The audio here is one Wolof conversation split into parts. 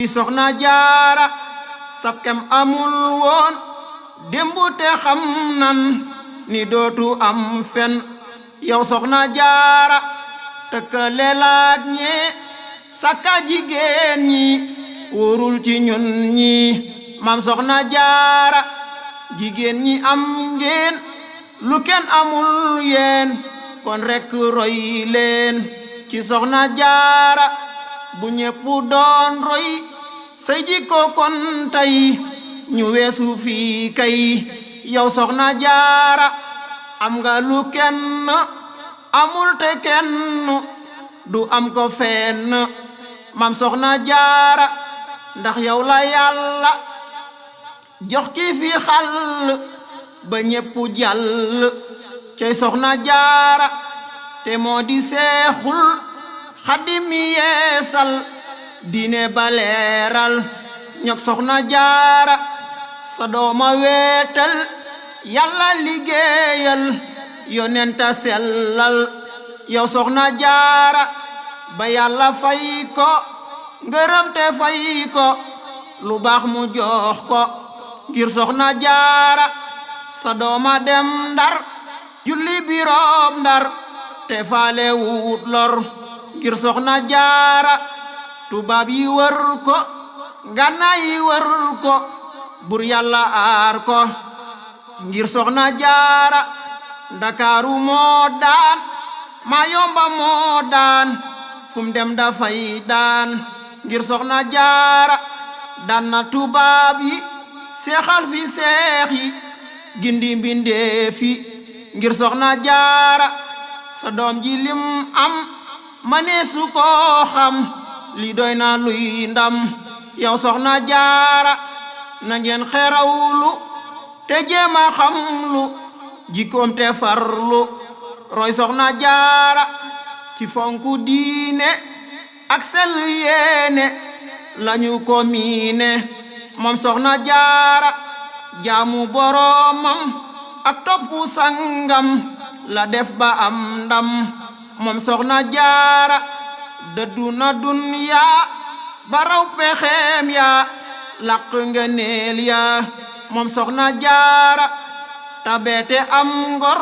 soxna jaara sab kem amul woon démbu te xam nan ni dootu am fen yow soxna jaara tëkkale laak ñee sakka jigéen ñi wóorul ci ñun ñi mam soxna jaara jigéen ñi am ngeen lu kenn amul yeen kon rekk roy leen ci soxna jaara bu ñépp doon roy say jikko kon tey ñu weesu fii kay yow soxna jaara am nga lu kenn amul te kenn du am ko fenn mam soxna jaara ndax yow la yàlla jox ki fi xal ba ñépp jàll cey soxna jaara te moo di seexul xadim yeesal diine baleeral ñok soxna jaara sa dooma weetal yàlla liggéeyal yonenta sellal yow soxna jaara ba yàlla fay ko ngërëm te fay ko lu baax mu jox ko ngir soxna jaara sa dooma dem ndar julli biroom ndar te faale wut lor ngir soxna jaara tubaab yi wër ko ngànnaay yi wër ko bur yàlla aar ko ngir soxna jaara ndakaaru moo daan maa yomba moo daan fum dem dafay daan ngir soxna jaara daan na tubaab yi seexal fi seex yi gindi mbindeef yi ngir soxna jaara sa doom ji lim am maneesu koo xam li doy na luy ndam yow soxna jaara na ngeen xerawlu te jéema xamlu jikkoom te farlu roy soxna jaara ci fonku diine ak sell yéene lañu ko miine moom soxna jaara jaamu boroomam ak toppu sangam la def ba am ndam moom soxna jaara dëddu na dunya ba raw pexeem ya laq ngëneel ya moom soxna jaara tabeete am ngor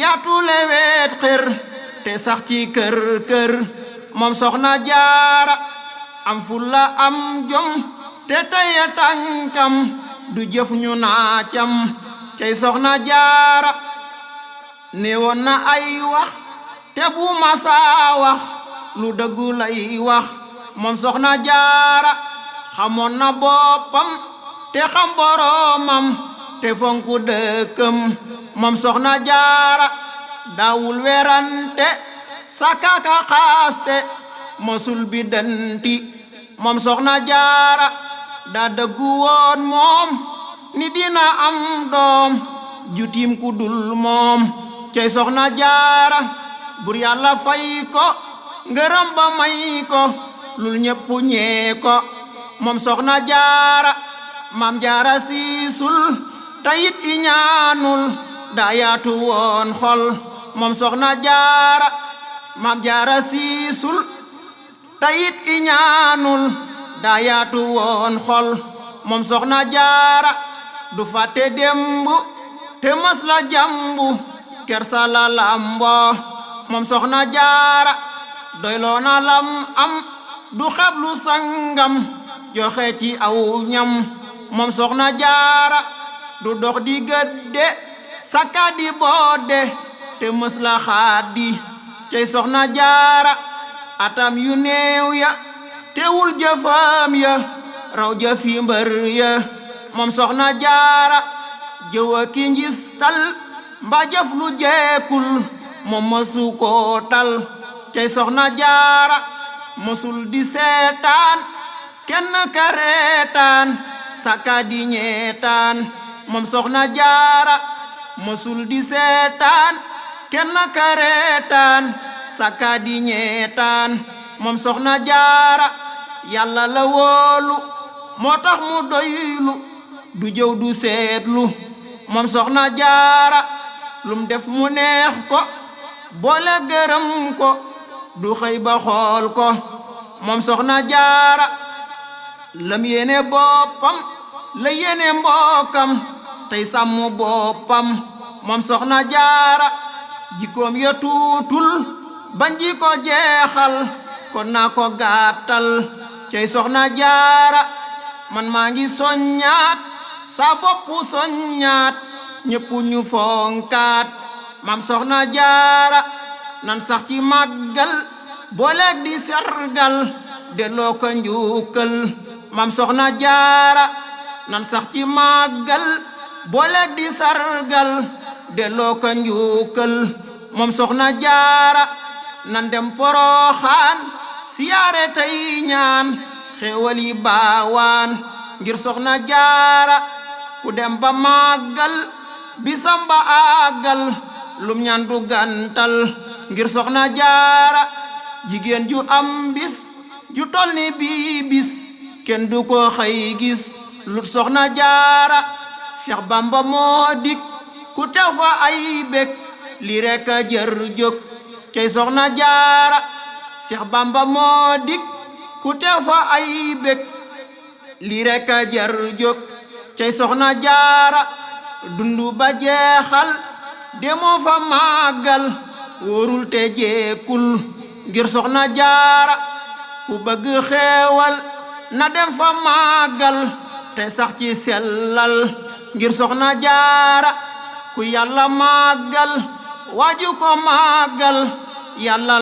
yaatu lewet xër te sax ci kër kër moom soxna jaara am fulla am jom te teye tànkam du jëf ñu naacam cey soxna jaara newoon na ay wax te bu masaa wax lu dëggu lay wax moom soxna jaara xamoon na boppam te xam boroomam te fonku dëkkam moom soxna jaara daawul werante sakaka xaaste mosul bi danti moom soxna jaara daa dëggu woon moom ni dina am doom jutim ku dul moom cey soxna jaara bur yàlla fay ko ngërëm ba may ko lul ñépp ñee ko moom soxna jaara maam jaara siisul tayit i ñaanul daa yaatu woon xol moom soxna jaara maam jaara siisul tayit i ñaanul daa yaatu woon xol moom soxna jaara du fàtte démb te mas la jàmbu kersa la lambo moom soxna jaara doyloo na lam am du xeblu sangam joxe ci aw ñam moom soxna jaara du dox di gëdde sakka di boode te mës la xaadi cey soxna jaara atam yu néew ya teewul jëfam ya raw jëfi mbër ya moom soxna jaara jëwa ki njistal mba jëf lu jeekul moom mësu koo tal cey soxna jaara mësul di seetaan kenn ka reetaan sakka di ñeetaan moom soxna jaara mësul di seetaan kenn ka reetaan sakka di ñeetaan moom soxna jaara yàlla la wóolu moo tax mu doylu du jëw du seetlu moom soxna jaara lum def mu neex ko boole gërëm ko du xëy ba xool ko moom soxna jaara lam yéene boppam la yéene mbokkam tey sàmm boppam moom soxna jaara jikkoom ya tuutul bañ ji ko jeexal kon naa ko gàttal cey soxna jaara man maa ngi soññaat sa boppu soññaat ñépp ñu fonkaat mam soxna jaara nan sax ci màggal booleeg di sargal delloo ko njukkal mam soxna jaara nan sax ci màggal booleeg di sargal delloo ko njukkal moom soxna jaara nan dem Poroxaan siyaare tey ñaan xéewal yi baawaan ngir soxna jaara ku dem ba màggal bisam ba àggal lum ñaan du gantal ngir soxna jaara jigéen ju am bis ju tol ni bii bis kenn du ko xëy gis lut soxna jaara Cheikh Bamba moo dik ku teew fa ay bég li rekk a jër jóg cey soxna jaara Cheikh Bamba moo dik ku teew fa ay bég li rekk a jër jóg cey soxna jaara dundu ba jeexal demoo fa màggal wóorul te jeekul ngir soxna jaara ku bëgg xeewal na dem fa màggal te sax ci sellal ngir soxna jaara ku yàlla màggal waaju ko màggal yàlla